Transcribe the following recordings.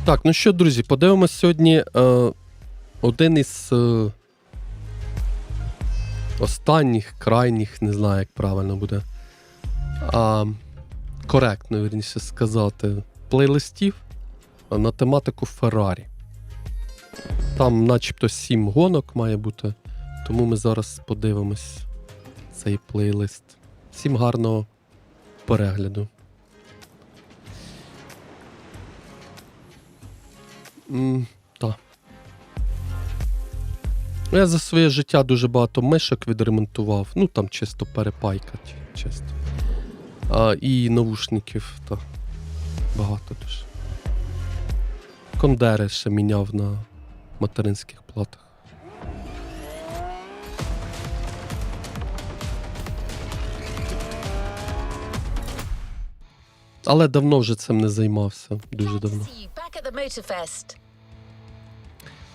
Так, ну що, друзі, подивимось сьогодні один із останніх, крайніх, не знаю, як правильно буде, коректно, вірніше сказати, плейлистів на тематику Феррарі. Там начебто 7 гонок має бути, тому ми зараз подивимось цей плейлист. Всім гарного перегляду. Так. Я за своє життя дуже багато мишок відремонтував. Ну, там чисто перепайка, чисто. І навушників, та багато дуже. Кондери ще міняв на материнських платах. Але давно вже цим не займався. Дуже давно.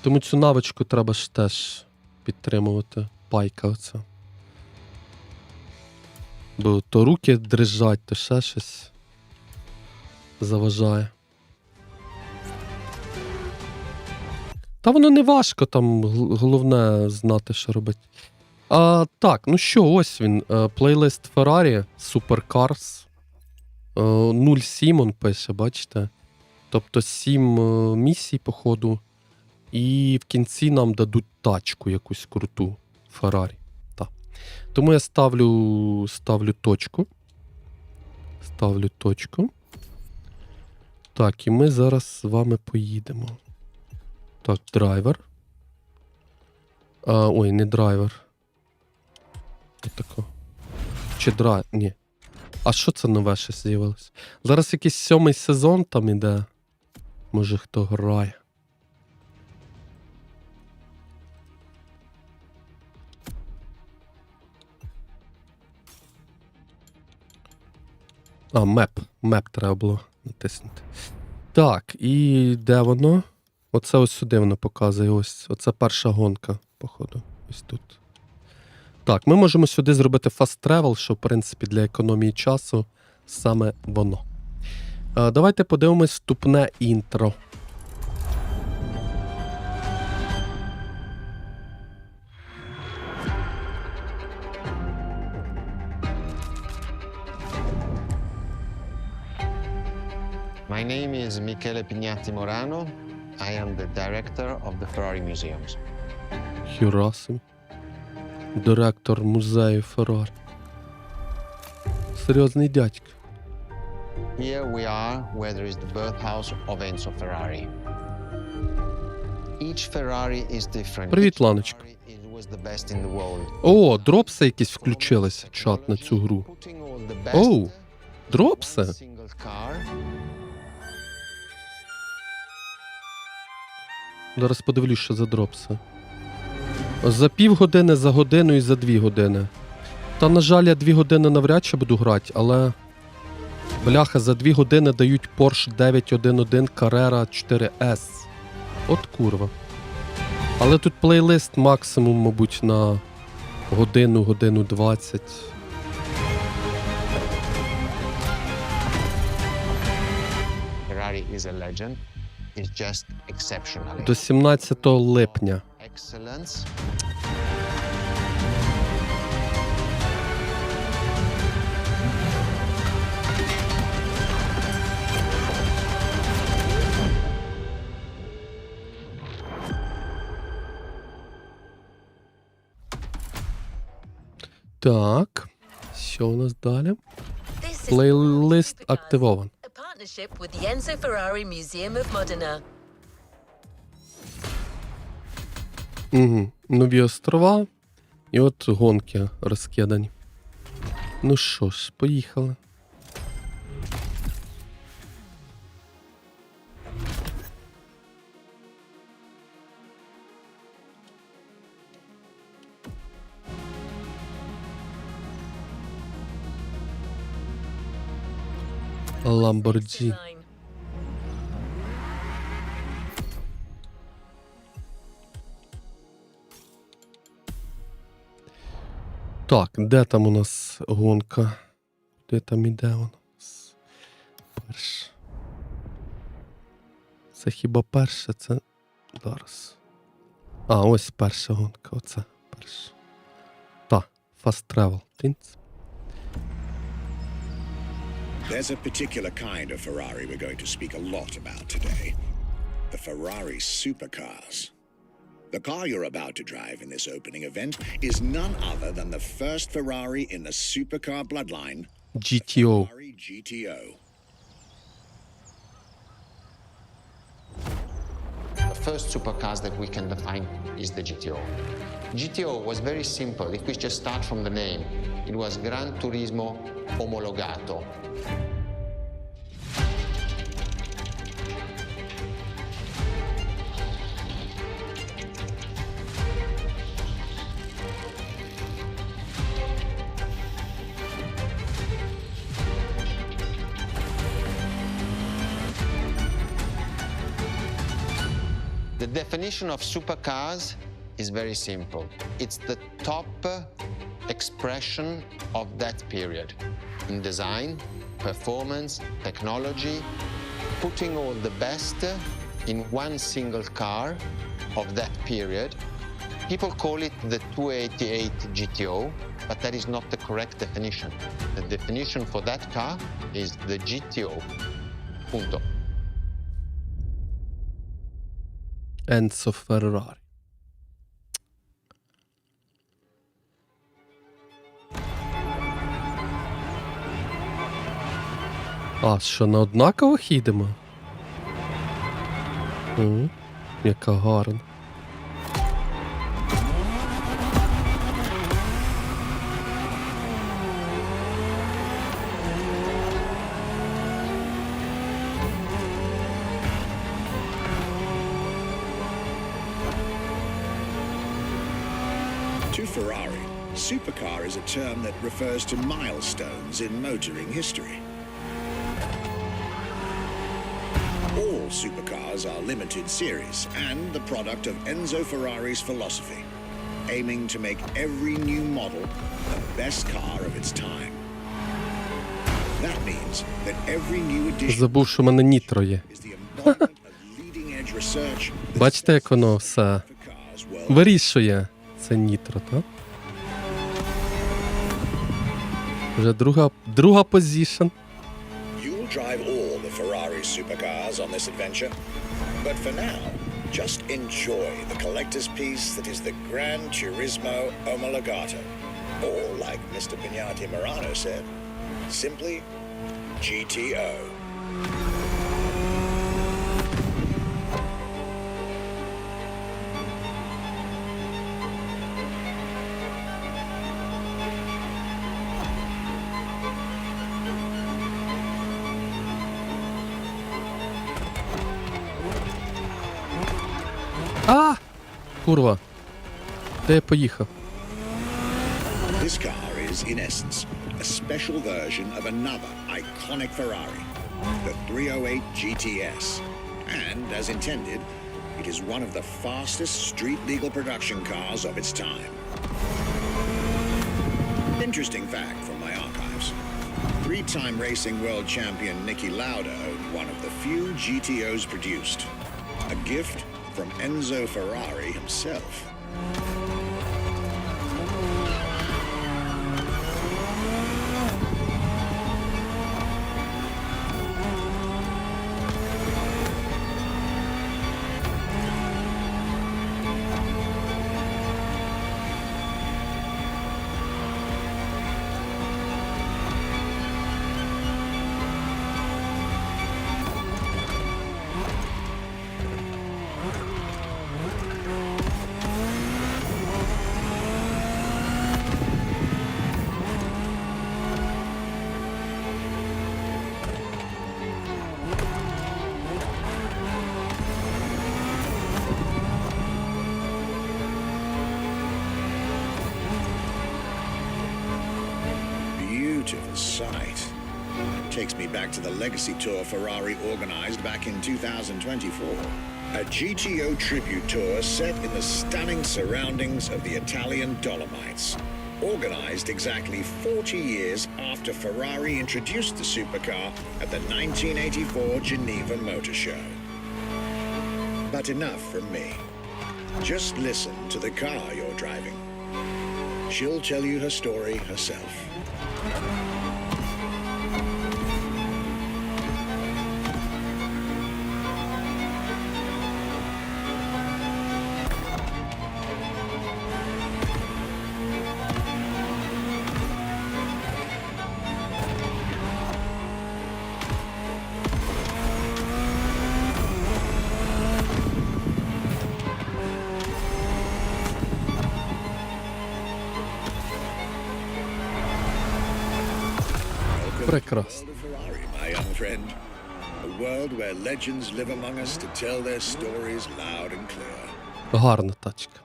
Тому цю навичку треба ж теж підтримувати. Пайка оця. Бо то руки дрижать, то ще щось заважає. Та воно не важко, там головне знати, що робити. Так, ну що, ось він. Плейлист Ferrari, Supercars. 0,7 он пише, бачите? Тобто 7 місій, походу. І в кінці нам дадуть тачку якусь круту. Ferrari. Так. Тому я ставлю точку. Ставлю точку. Так, і ми зараз з вами поїдемо. Так, драйвер. Ой, не драйвер. Отако. Чи драйвер? Ні. А що це нове ще з'явилось? Зараз якийсь 7-й сезон там іде. Може хто грає. Меп треба було натиснути. Так, і де воно? Оце ось сюди воно показує. Ось. Оце перша гонка, походу. Ось тут. Так, ми можемо сюди зробити fast travel, що, в принципі, для економії часу саме воно. Давайте подивимось вступне інтро. My name is Michele Pignatti Morano. I am the director of the Ferrari Museums. Хюрасим. Директор музею Феррарі. Серйозний дядько. Here we are, where there is the birthhouse of Enzo Ferrari. Each Ferrari is different. Привіт, Ланочка. Was the best in the world. О, дропси якісь включилися, чат, на цю гру. Оу, дропси? Зараз подивлюсь, що за дропси. За півгодини, за годину і за 2 години. Та, на жаль, я 2 години навряд чи буду грати, але... Бляха, за 2 години дають Porsche 911 Carrera 4S. От курва. Але тут плейлист максимум, мабуть, на годину, годину 20. Ferrari is a legend. It's just exceptional. До 17 липня. Excellence. Так, що у нас далі? Плейлист активован. Угу. Нові острова. І от гонки розкидані. Ну що ж, поїхали. Lamborghini. Так, де там у нас гонка? Де там іде у нас? Перш. Це хіба перше, це зараз. А, ось перша гонка, оце перша. Та, Fast Travel. Тинц. There's a particular kind of Ferrari we're going to speak a lot about today. The Ferrari supercars. The car you're about to drive in this opening event is none other than the first Ferrari in the supercar bloodline, GTO. the Ferrari GTO. The first supercars that we can define is the GTO. GTO was very simple. If we just start from the name, it was Gran Turismo Omologato. The definition of supercars is very simple. It's the top expression of that period in design, performance, technology, putting all the best in one single car of that period. People call it the 288 GTO, but that is not the correct definition. The definition for that car is the GTO. Punto. Enzo Ferrari. А, що, на однакових їдемо? Яка гарна. To Ferrari, supercar is a term that refers to milestones in motoring history. All supercars are limited series and the product of Enzo Ferrari's philosophy, aiming to make every new model the best car of its time. That means that every new edition Забув, що в мене нітро є. is the embodiment of leading-edge research that Бачите, як воно все supercars worldwide. вирішує. Це нітро, так? Вже друга позишн. You'll drive all the Ferrari supercars on this adventure. But for now, just enjoy the collector's piece that is the Gran Turismo Omologato. Or, like Mr. Pignati Morano said, simply GTO. А! Курва. Де я поїхав? This car is, in essence, a special version of another iconic Ferrari, the 308 GTS. And, as intended, it is one of the fastest street-legal production cars of its time. Interesting fact from my archives. Three-time racing world champion Niki Lauda owned one of the few GTOs produced. A gift from Enzo Ferrari himself. Beautiful sight. Takes me back to the Legacy Tour Ferrari organized back in 2024. A GTO tribute tour set in the stunning surroundings of the Italian Dolomites. Organized exactly 40 years after Ferrari introduced the supercar at the 1984 Geneva Motor Show. But enough from me. Just listen to the car you're driving. She'll tell you her story herself. Прекрасно. World of Ferrari, my young friend. A world where legends live among us to tell their stories loud and clear. Гарна тачка.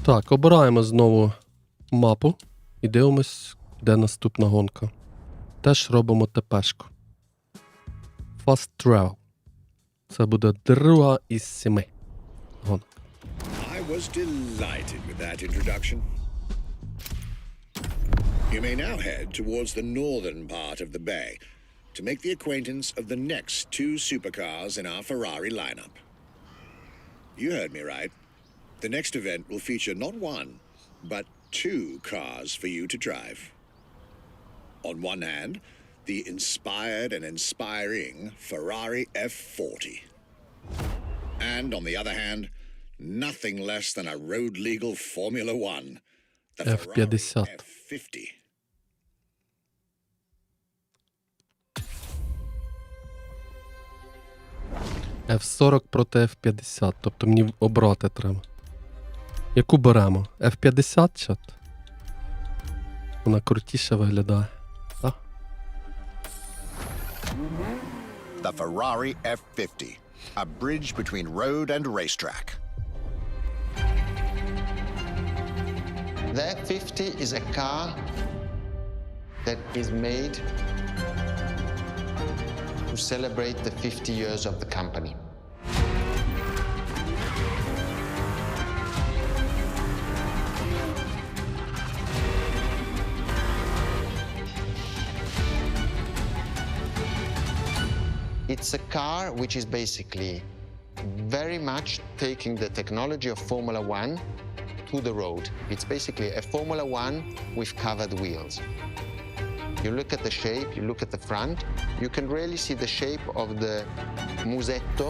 Так, обираємо знову мапу і дивимось, де наступна гонка. Теж робимо ТПшку. Fast Travel. Це буде друга із 7 гонок. I was delighted with that introduction. You may now head towards the northern part of the bay to make the acquaintance of the next 2 supercars in our Ferrari lineup. You heard me right. The next event will feature not 1, but 2 cars for you to drive. On one hand, the inspired and inspiring Ferrari F40. And on the other hand, nothing less than a road-legal Formula One, the Ferrari F50. F40 проти F50, тобто мені обрати треба. Яку беремо? F50 чи? Вона крутіше виглядає. Так? The Ferrari F50, a bridge between road and racetrack. The F50 is a car that is made to celebrate the 50 years of the company. It's a car which is basically very much taking the technology of Formula One to the road. It's basically a Formula One with covered wheels. You look at the shape, you look at the front, you can really see the shape of the musetto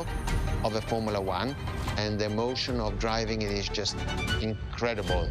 of a Formula One, and the emotion of driving it is just incredible.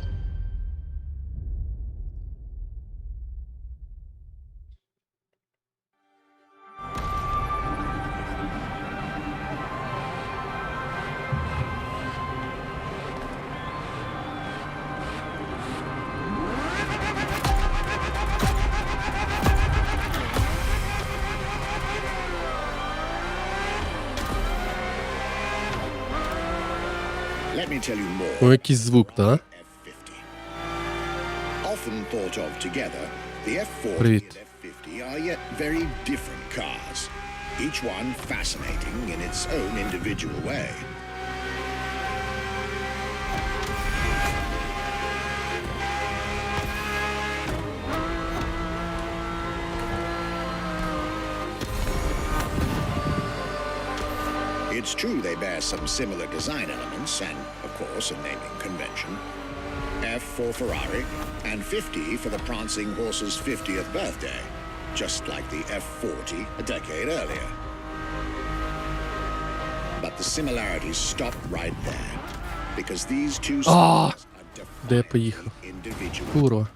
Let me tell you more. Ну, якийсь звук, так? F50. Often thought of together, the F40 Привіт. and F50 are yet very different cars, each one fascinating in its own individual way. It's true they bear some similar design elements and, of course, a naming convention. F for Ferrari and 50 for the prancing horse's 50th birthday, just like the F40 a decade earlier. But the similarities stop right there, because these two styles are Де я defined поїхав? individually. Курва.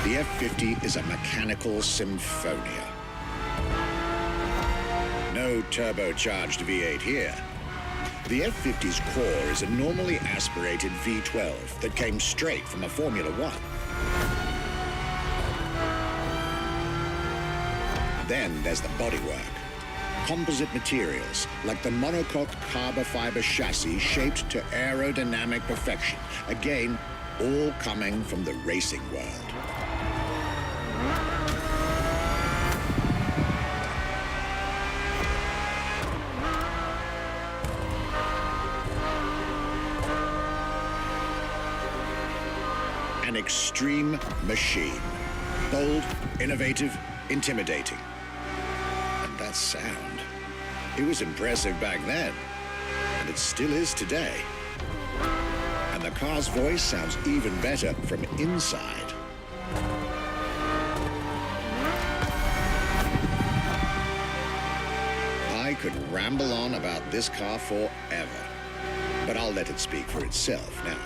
The F50 is a mechanical symphonia. No turbocharged V8 here. The F50's core is a normally aspirated V12 that came straight from a Formula One. Then there's the bodywork. composite materials like the monocoque carbon fiber chassis shaped to aerodynamic perfection. Again, all coming from the racing world. An extreme machine. Bold, innovative, intimidating. And that sound. It was impressive back then, and it still is today. And the car's voice sounds even better from inside. I could ramble on about this car forever, but I'll let it speak for itself now.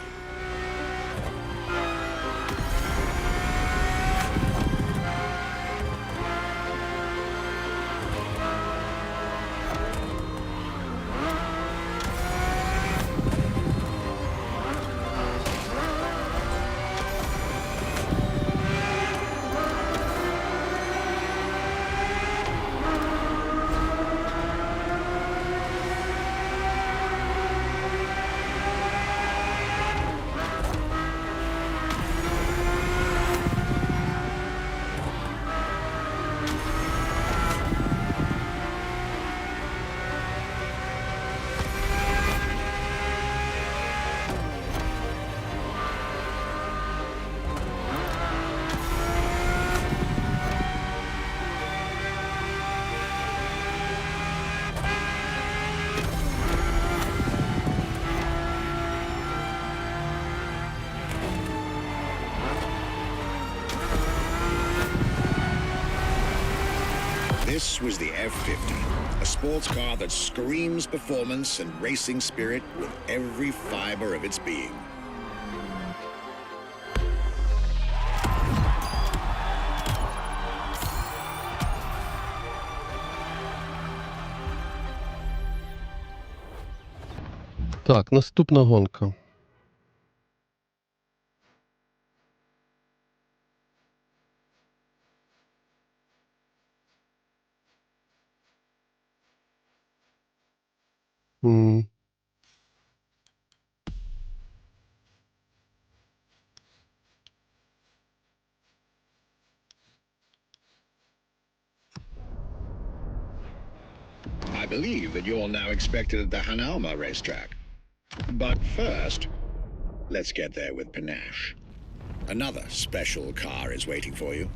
This was the F50, a sports car that screams performance and racing spirit with every fiber of its being. Так, наступна гонка. М. I believe that you're now expected at the Hanauma racetrack. But first, let's get there with panache. Another special car is waiting for you.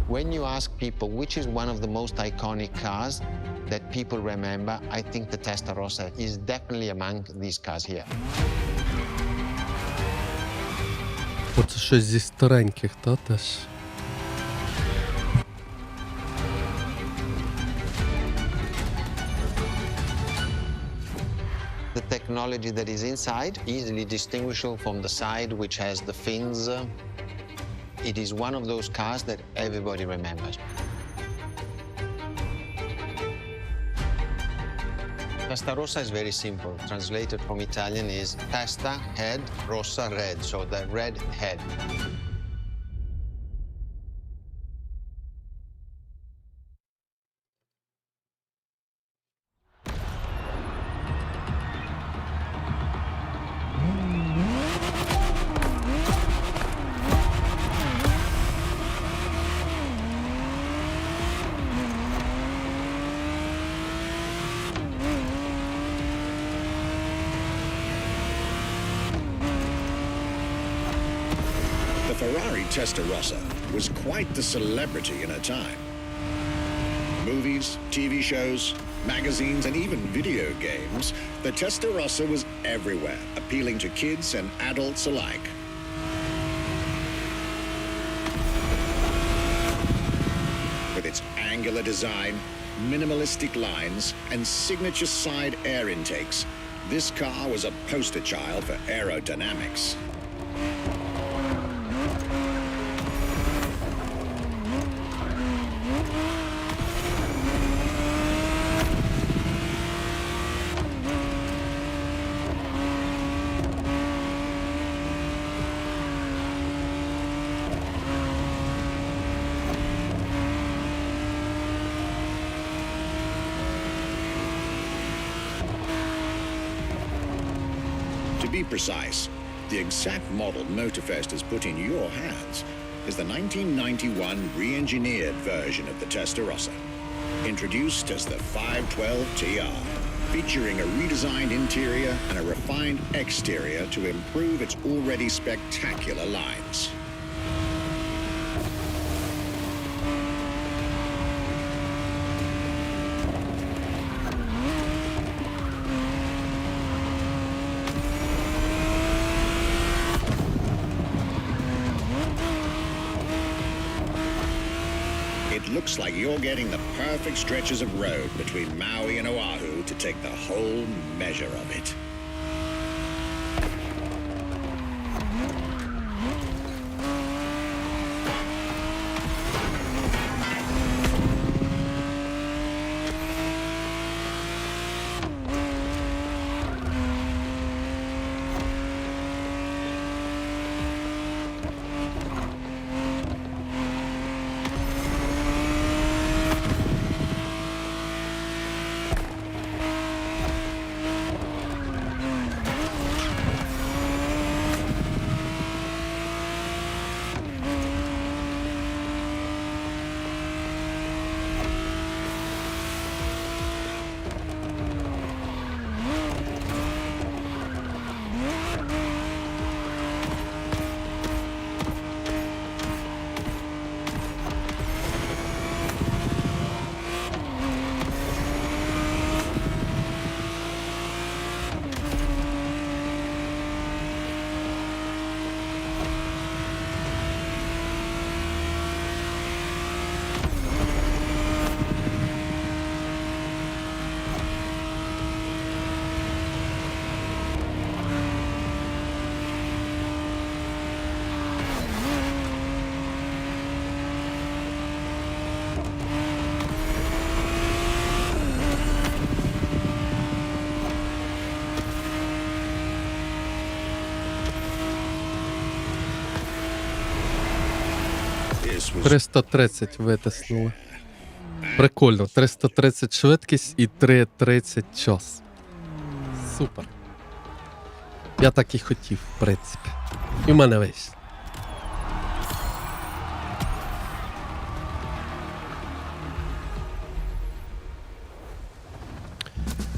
When you ask people which is one of the most iconic cars that people remember, I think the Testarossa is definitely among these cars here. Оце щось зі стареньких, та теж. The technology that is inside, easily distinguishable from the side which has the fins. It is one of those cars that everybody remembers. Testarossa is very simple. Translated from Italian is testa, head, rossa, red. So the red head. The Ferrari Testarossa was quite the celebrity in her time. Movies, TV shows, magazines, and even video games, the Testarossa was everywhere, appealing to kids and adults alike. With its angular design, minimalistic lines, and signature side air intakes, this car was a poster child for aerodynamics. To be precise, the exact model Motorfest has put in your hands is the 1991 re-engineered version of the Testarossa, introduced as the 512 TR, featuring a redesigned interior and a refined exterior to improve its already spectacular lines. It looks like you're getting the perfect stretches of road between Maui and Oahu to take the whole measure of it. This was 330 витиснули. Прикольно, 330 швидкість і 3.30 час. Супер. Я так і хотів, в принципі. І в мене вийшло.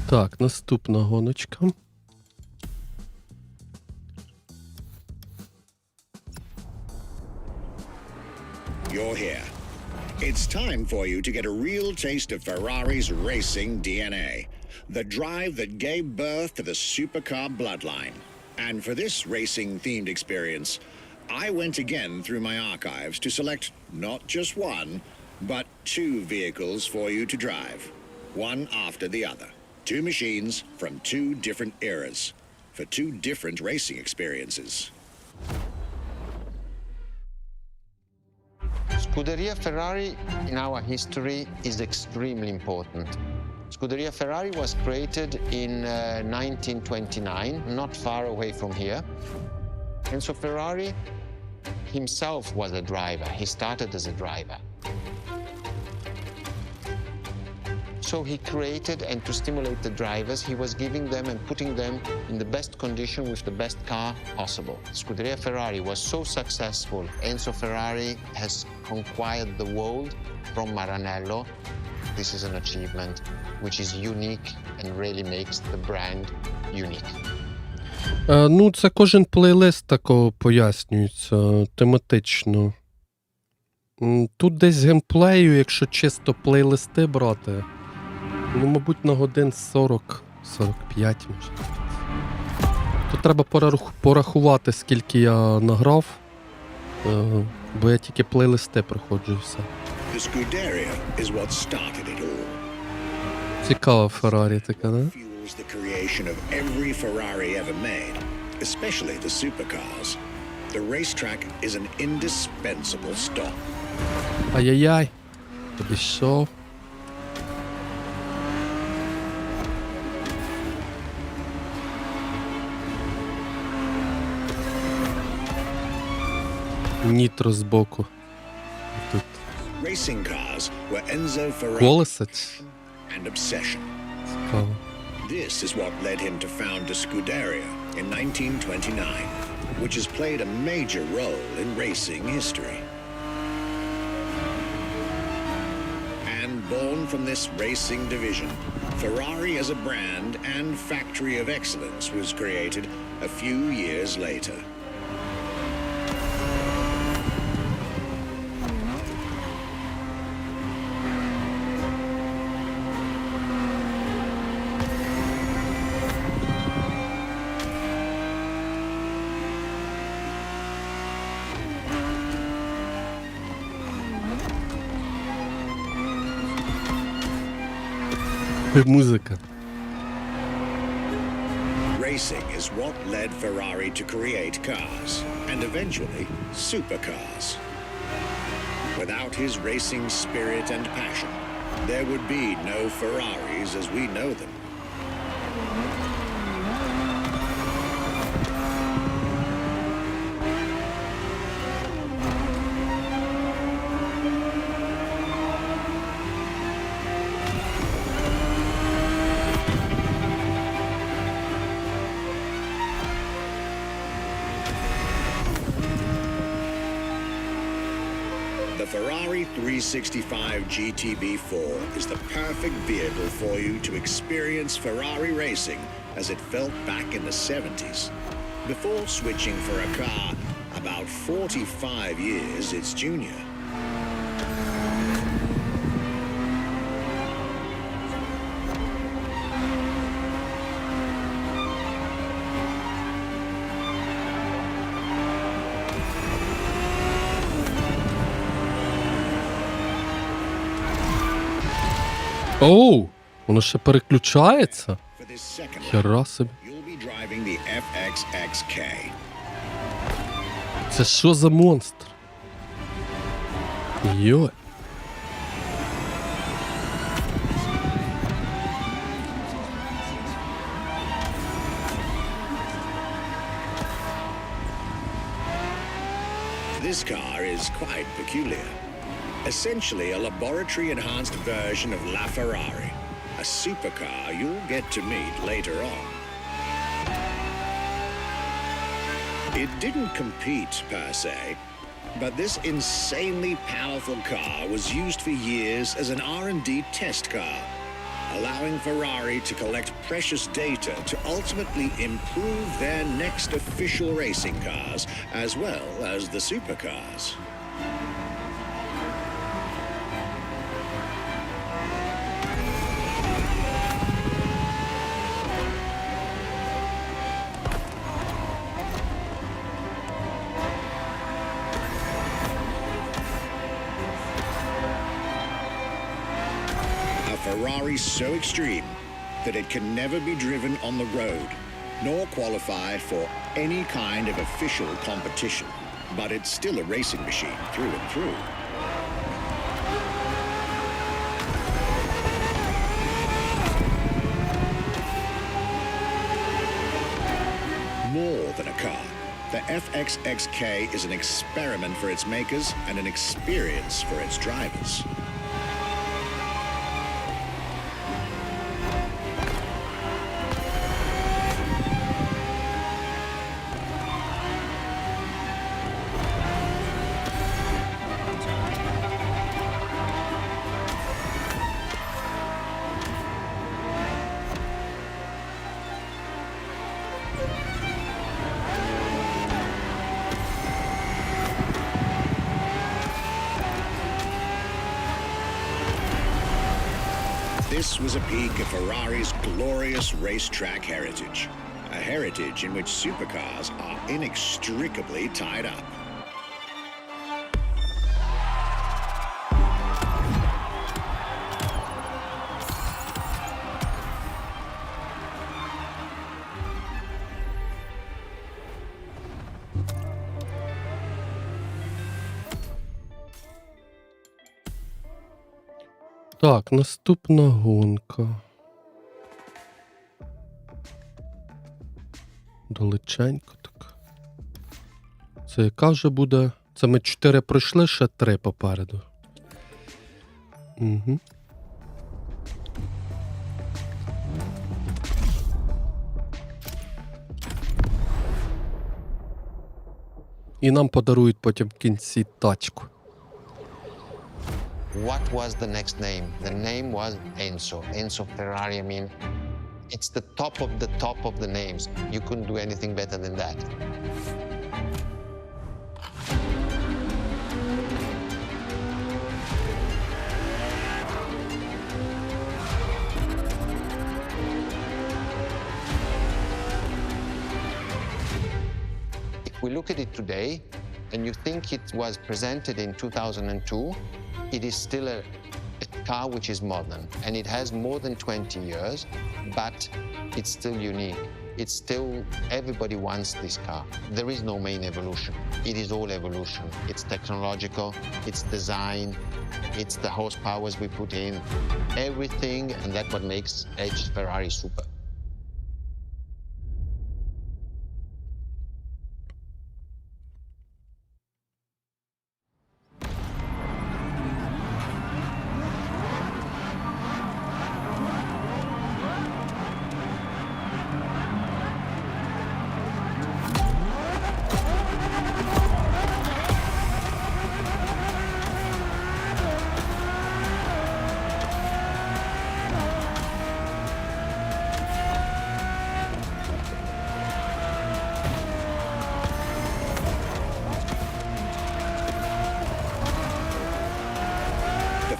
Так, наступна гоночка. You're here. It's time for you to get a real taste of Ferrari's racing DNA, the drive that gave birth to the supercar bloodline. And for this racing-themed experience, I went again through my archives to select not just one, but two vehicles for you to drive, one after the other. Two machines from two different eras, for two different racing experiences. Scuderia Ferrari in our history is extremely important. Scuderia Ferrari was created in 1929, not far away from here. Enzo Ferrari himself was a driver. He started as a driver. So he created, and to stimulate the drivers, he was giving them and putting them in the best condition with the best car possible. Scuderia Ferrari was so successful. Enzo Ferrari has conquered the world from Maranello. This is an achievement which is unique and really makes the brand unique. Ну, це кожен плейлист такого пояснюється тематично. Тут десь геймплею, якщо чисто плейлисти брати, ну, мабуть, на годин 40-45, може. Тут треба порахувати, скільки я награв, бо я тільки плейлисти проходжу і все. The Scuderia is what started it all. Цікава Феррарі така, да? Fuels the creation of every Ferrari ever made, especially the supercars. The racetrack is an indispensable stop. Ай-яй-яй, обійшов. Нітро збоку. Тут Racing cars were Enzo Ferrari's колесець. and obsession. Цікаво. This is what led him to found the Scuderia in 1929, which has played a major role in racing history. And born from this racing division, Ferrari as a brand and factory of excellence was created a few years later. Музика. Racing is what led Ferrari to create cars, and eventually supercars. Without his racing spirit and passion, there would be no Ferraris as we know them. The Ferrari 365 GTB4 is the perfect vehicle for you to experience Ferrari racing as it felt back in the 70s. Before switching for a car about 45 years its junior. Оу, воно ще переключається? For this second lap, Хера собі. you'll be driving the FXXK. Це що за монстр? Йой. This car is quite peculiar. Essentially a laboratory-enhanced version of LaFerrari, a supercar you'll get to meet later on. It didn't compete per se, but this insanely powerful car was used for years as an R&D test car, allowing Ferrari to collect precious data to ultimately improve their next official racing cars as well as the supercars. Ferrari so extreme that it can never be driven on the road, nor qualify for any kind of official competition. But it's still a racing machine through and through. More than a car, the FXXK is an experiment for its makers and an experience for its drivers. This was a peek at Ferrari's glorious racetrack heritage, a heritage in which supercars are inextricably tied up. Так, наступна гонка. Далеченько так. Це яка вже буде? Це ми 4 пройшли, ще 3 попереду. Угу. І нам подарують потім в кінці тачку. What was the next name? The name was Enzo. Enzo Ferrari, I mean, it's the top of the names. You couldn't do anything better than that. If we look at it today, and you think it was presented in 2002, it is still a car which is modern, and it has more than 20 years, but it's still unique. It's still, everybody wants this car. There is no main evolution. It is all evolution. It's technological, it's design, it's the horsepowers we put in, everything, and that's what makes H Ferrari super.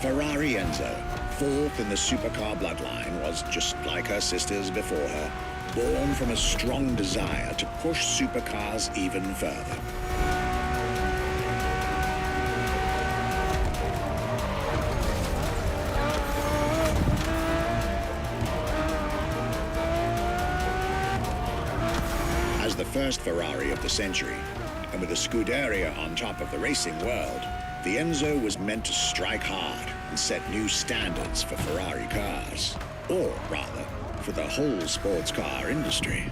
Ferrari Enzo, fourth in the supercar bloodline, was just like her sisters before her, born from a strong desire to push supercars even further. As the first Ferrari of the century, and with a Scuderia on top of the racing world, the Enzo was meant to strike hard and set new standards for Ferrari cars, or rather, for the whole sports car industry.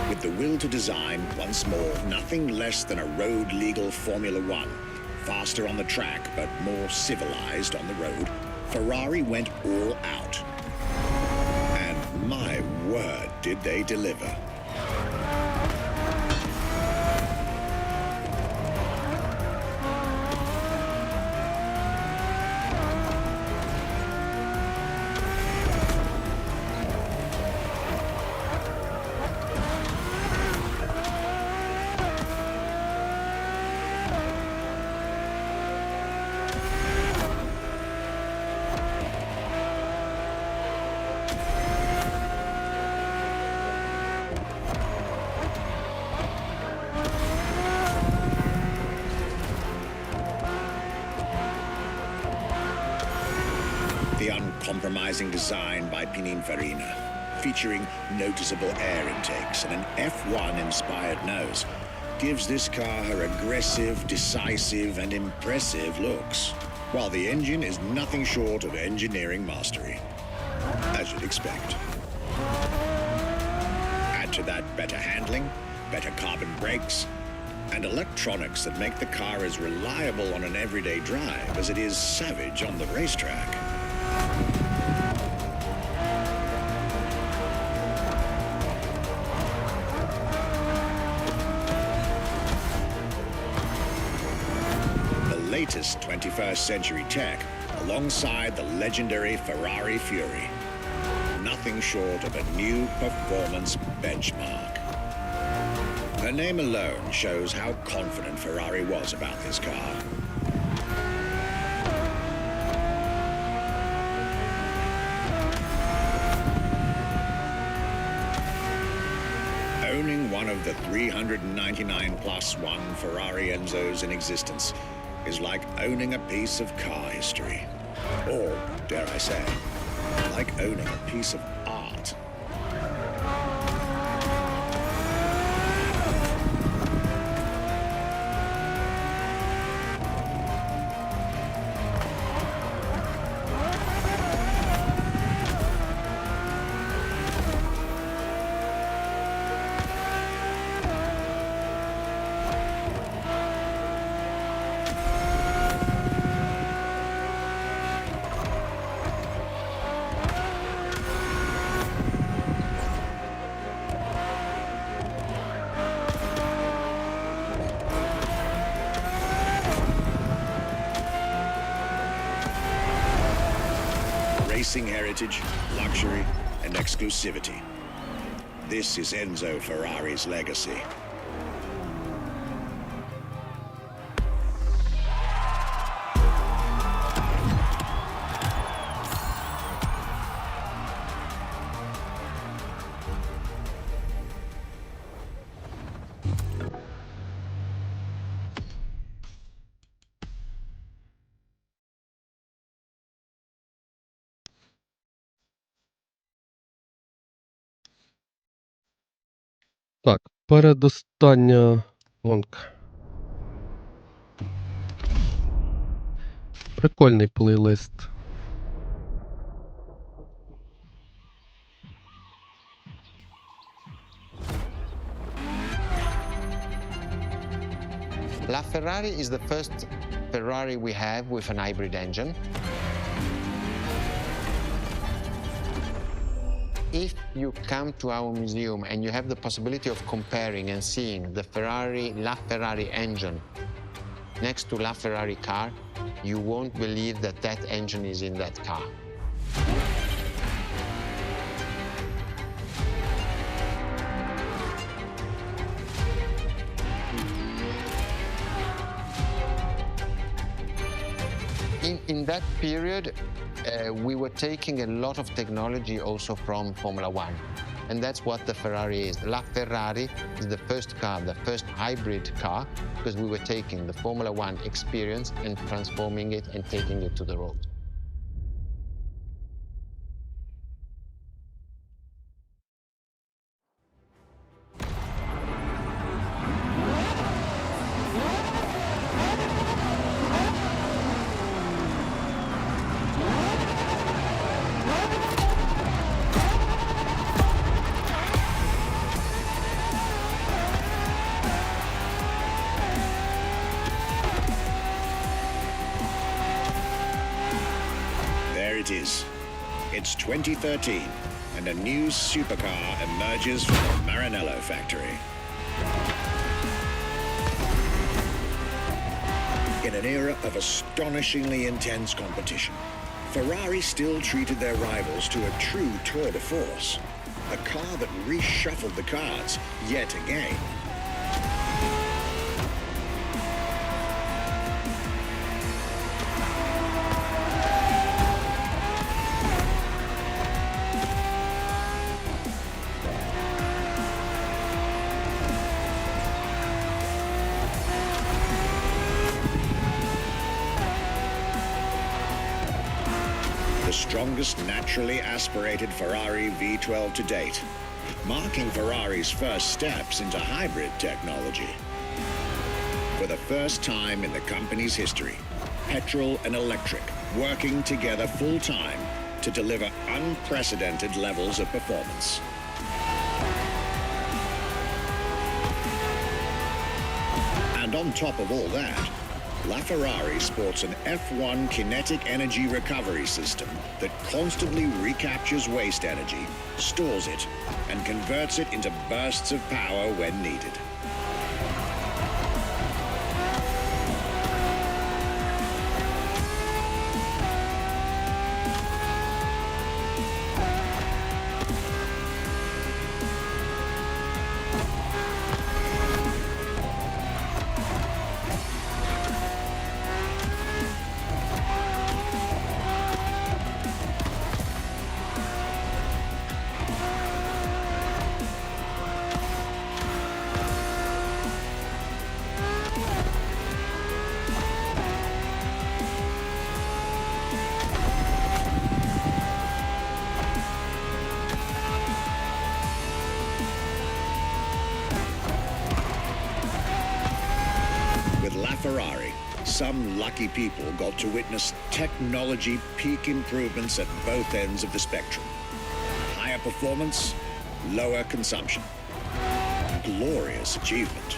With the will to design, once more, nothing less than a road-legal Formula One, faster on the track but more civilized on the road, Ferrari went all out. And my word, did they deliver. The uncompromising design by Pininfarina, featuring noticeable air intakes and an F1-inspired nose, gives this car her aggressive, decisive, and impressive looks, while the engine is nothing short of engineering mastery, as you'd expect. Add to that better handling, better carbon brakes, and electronics that make the car as reliable on an everyday drive as it is savage on the racetrack. The latest 21st century tech alongside the legendary Ferrari Fury. Nothing short of a new performance benchmark. Her name alone shows how confident Ferrari was about this car. Owning one of the 399 plus one Ferrari Enzos in existence is like owning a piece of car history. Or, dare I say, like owning a piece of art. racing heritage, luxury, and exclusivity. This is Enzo Ferrari's legacy. Так, передостання гонка. Прикольний плейлист. LaFerrari is the first Ferrari we have with an hybrid engine. If you come to our museum and you have the possibility of comparing and seeing the LaFerrari engine next to LaFerrari car, you won't believe that that engine is in that car. In that period, we were taking a lot of technology also from Formula One. And that's what the Ferrari is. LaFerrari is the first car, the first hybrid car, because we were taking the Formula One experience and transforming it and taking it to the road. It is. It's 2013, and a new supercar emerges from the Maranello factory. In an era of astonishingly intense competition, Ferrari still treated their rivals to a true tour de force, a car that reshuffled the cards yet again. The strongest naturally aspirated Ferrari V12 to date, marking Ferrari's first steps into hybrid technology. For the first time in the company's history, petrol and electric working together full-time to deliver unprecedented levels of performance. And on top of all that, LaFerrari sports an F1 kinetic energy recovery system that constantly recaptures waste energy, stores it, and converts it into bursts of power when needed. Ferrari, some lucky people got to witness technology peak improvements at both ends of the spectrum. Higher performance, lower consumption. Glorious achievement.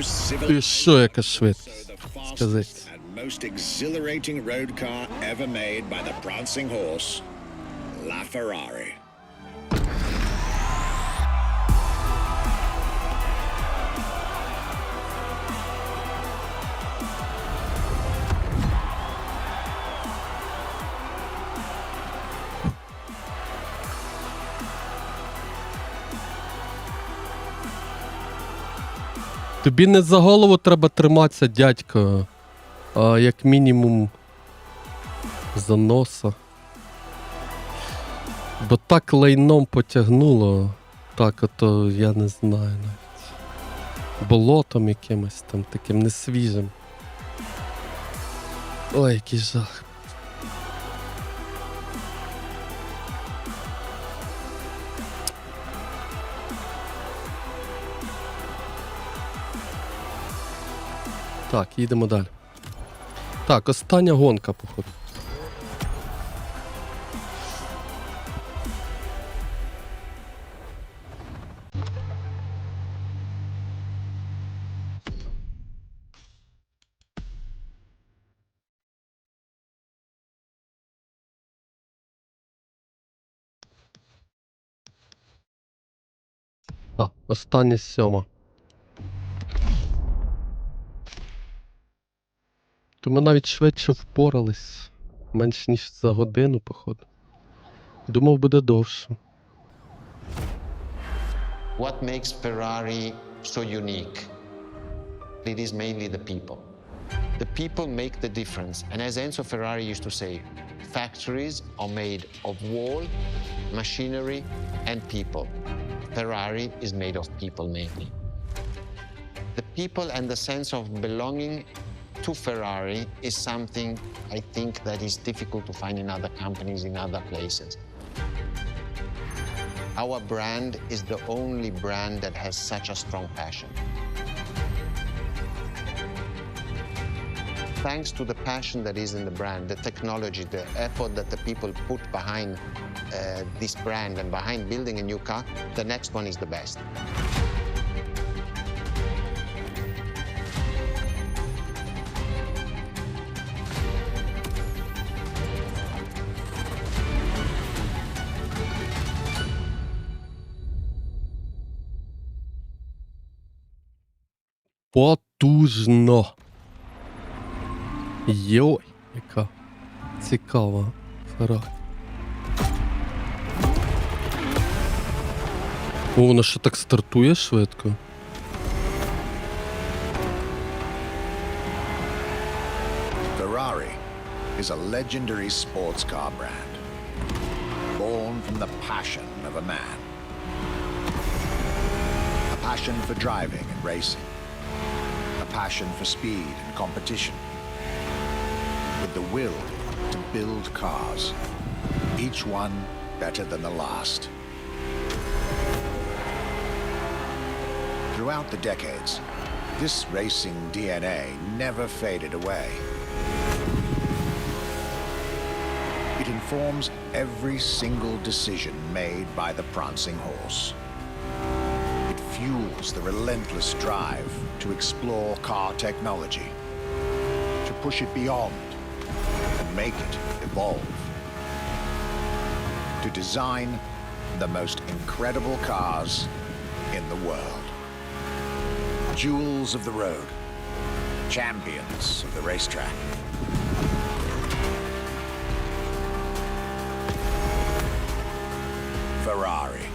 most Ти що, яка so швидкість? the Скажи. fastest and most exhilarating road car ever made by the prancing horse, La Ferrari. Тобі не за голову треба триматися, дядько, а як мінімум за носа. Бо так лайном потягнуло, так ото я не знаю навіть. Болотом якимось там таким несвіжим. Ой, який жах. Так, їдемо далі. Так, остання гонка, походу. А, остання 7. То ми навіть швидше впорались. Менш ніж за годину, походу. Думав, буде довше. What makes Ferrari so unique? It is mainly the people. The people make the difference. And as Enzo Ferrari used to say, factories are made of wall, machinery, and people. Ferrari is made of people mainly. The people and the sense of belonging to Ferrari is something I think that is difficult to find in other companies, in other places. Our brand is the only brand that has such a strong passion. Thanks to the passion that is in the brand, the technology, the effort that the people put behind this brand and behind building a new car, the next one is the best. Потужно. Йой, яка цікава Феррарі. О, вона що так стартує швидко? Ferrari is a legendary sports car brand, born from the passion of a man. A passion for driving and racing. A passion for speed and competition. With the will to build cars, each one better than the last. Throughout the decades, this racing DNA never faded away. It informs every single decision made by the prancing horse. It fuels the relentless drive to explore car technology, to push it beyond and make it evolve, to design the most incredible cars in the world. Jewels of the road, champions of the racetrack. Ferrari.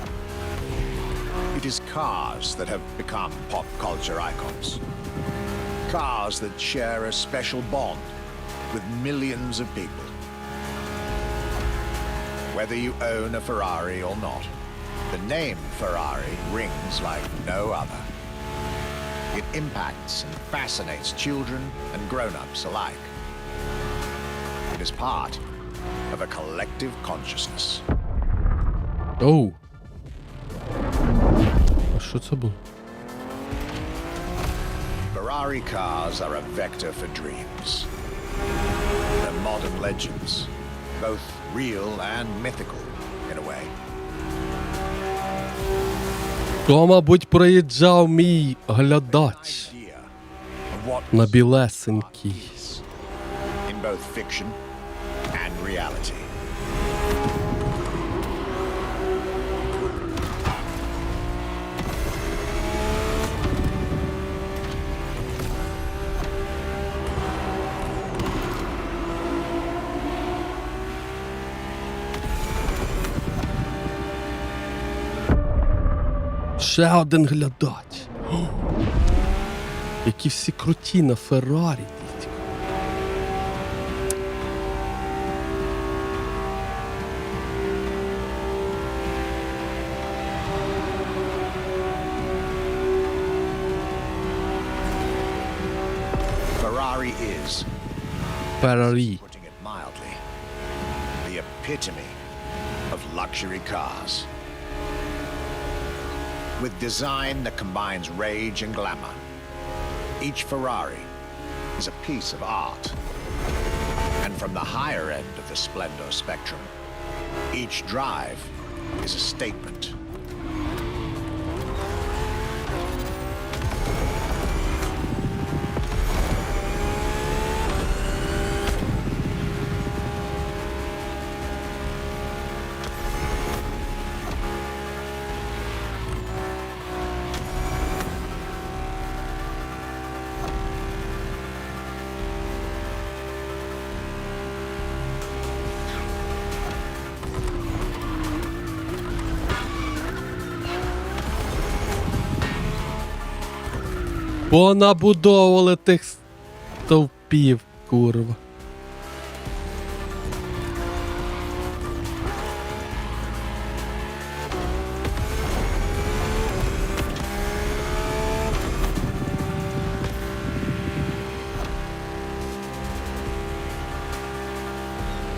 It is cars that have become pop culture icons. Cars that share a special bond with millions of people. Whether you own a Ferrari or not, the name Ferrari rings like no other. It impacts and fascinates children and grown-ups alike. It is part of a collective consciousness. Оу. А що це було? Ferrari cars are a vector for dreams. They're modern legends, both real and mythical in a way. То, мабуть, проїжджав мій глядач. Idea what На білесенький. is in both fiction and reality. Ще один глядач. О, які всі круті на Феррарі. дідько. Ferrari is, Феррарі. putting it mildly, the epitome of luxury cars. With design that combines rage and glamour, each Ferrari is a piece of art. And from the higher end of the splendor spectrum, each drive is a statement. Понабудовували тих стовпів, курва.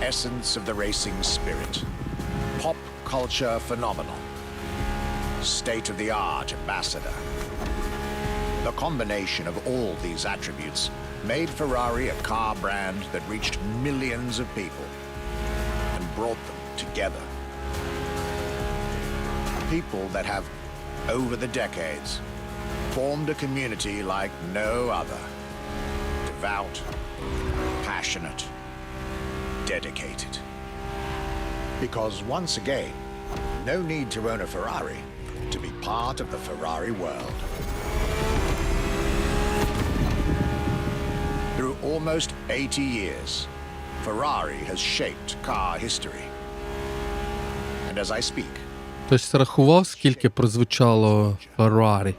Essence of the racing spirit. Pop culture phenomenal. State-of-the-art ambassador. The combination of all these attributes made Ferrari a car brand that reached millions of people and brought them together. People that have, over the decades, formed a community like no other. Devout, passionate, dedicated. Because once again, no need to own a Ferrari to be part of the Ferrari world. Through almost 80 years, Ferrari has shaped car history. And as I speak, Хтось рахував, скільки прозвучало Феррарі?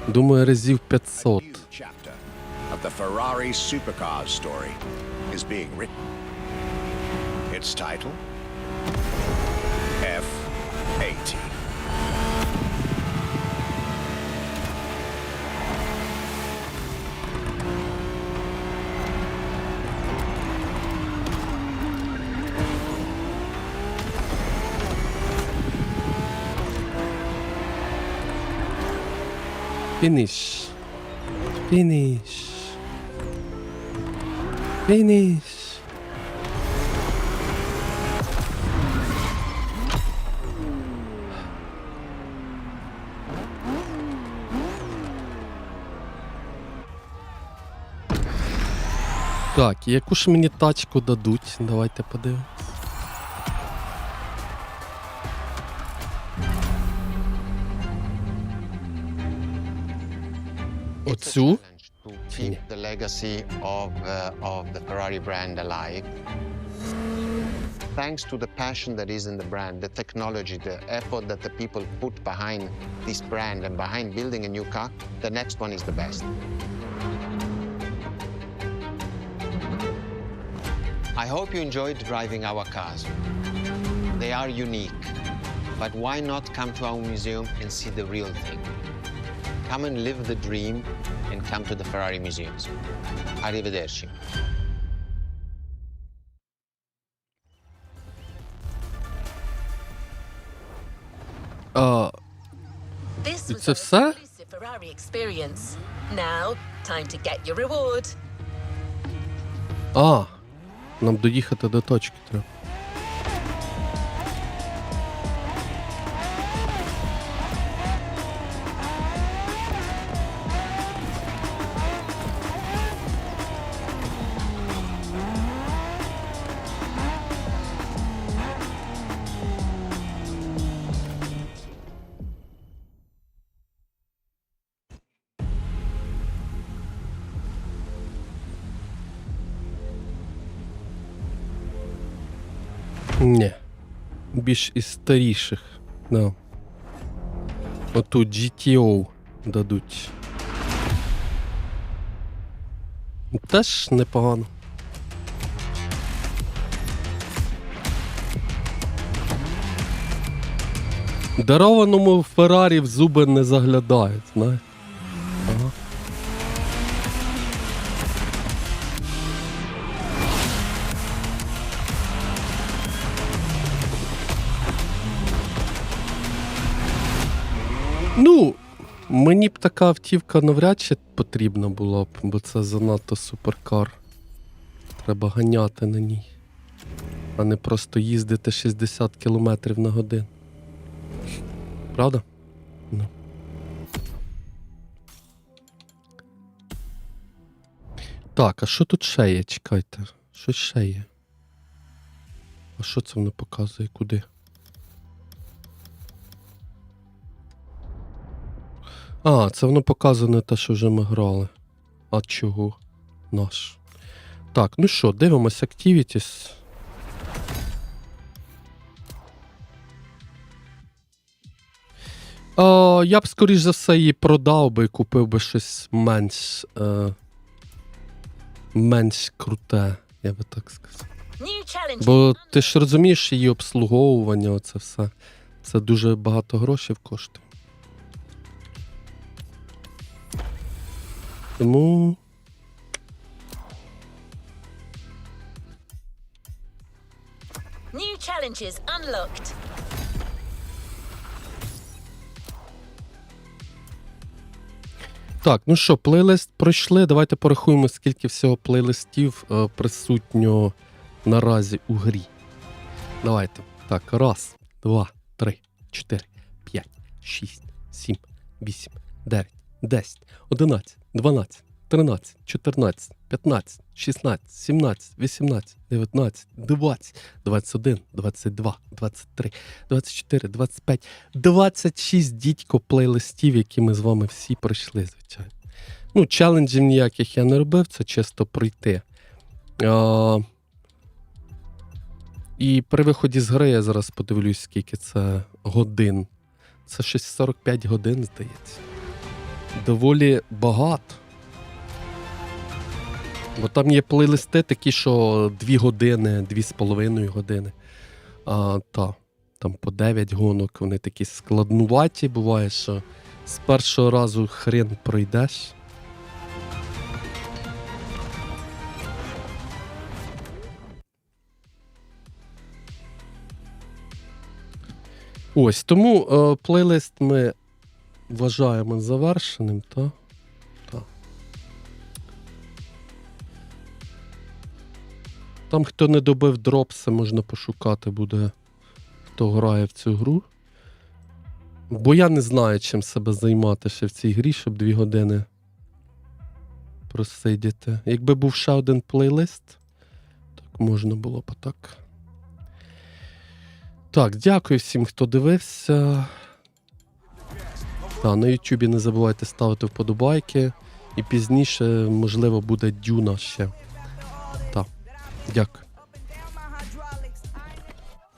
Думаю, разів a 500. new chapter of the Ferrari supercars story is being written. Its title? F80. Фініш. Фініш. Фініш. Так, яку ж мені тачку дадуть? Давайте подивимось. It's a Оцю? challenge to keep the legacy of the Ferrari brand alive. Thanks to the passion that is in the brand, the technology, the effort that the people put behind this brand and behind building a new car, the next one is the best. I hope you enjoyed driving our cars. They are unique, but why not come to our museum and see the real thing? Come and live the dream and come to the Ferrari museums. Arrivederci. This was It's a an sir? exclusive Ferrari experience. Now, time to get your reward. Нам доїхати до точки треба. Ні. Більш із старіших. Да. Отут GTO дадуть. Теж непогано. Дарованому Феррарі в зуби не заглядають, знаєш. Ага. Ну, мені б така автівка навряд чи потрібна була б, бо це занадто суперкар. Треба ганяти на ній, а не просто їздити 60 км на годину. Правда? Ну. Так, а що тут ще є? Чекайте. Що ще є? А що це воно показує? Куди? А, це воно показує не те, що вже ми грали. А чого? Наш. Так, ну що, дивимось Activities. Я б, скоріш за все, її продав би і купив би щось менш круте, я би так сказав. Бо ти ж розумієш, її обслуговування, оце все. Це дуже багато грошей коштує. Тому... New challenges unlocked. Так, ну що, плейлист пройшли. Давайте порахуємо, скільки всього плейлистів присутньо наразі у грі. Давайте. Так, 1, 2, 3, 4, 5, 6, 7, 8, 9, 10, 11, 12, 13, 14, 15, 16, 17, 18, 19, 20, 21, 22, 23, 24, 25, 26 дідько плейлистів, які ми з вами всі пройшли, звичайно. Ну, челенджів ніяких я не робив, це чисто пройти. І при виході з гри я зараз подивлюсь, скільки це годин. Це щось 45 годин, здається. Доволі багато. Бо там є плейлисти такі, що 2 години, 2,5 години. Там по 9 гонок, вони такі складнуваті. Буває, що з першого разу хрен пройдеш. Ось, тому плейлист ми вважаємо завершеним, та? Там, хто не добив дропси, можна пошукати буде, хто грає в цю гру. Бо я не знаю, чим себе займати ще в цій грі, щоб 2 години просидіти. Якби був ще один плейлист, так можна було б так. Так, дякую всім, хто дивився. На YouTube не забувайте ставити вподобайки. І пізніше, можливо, буде Дюна ще. Так, дякую.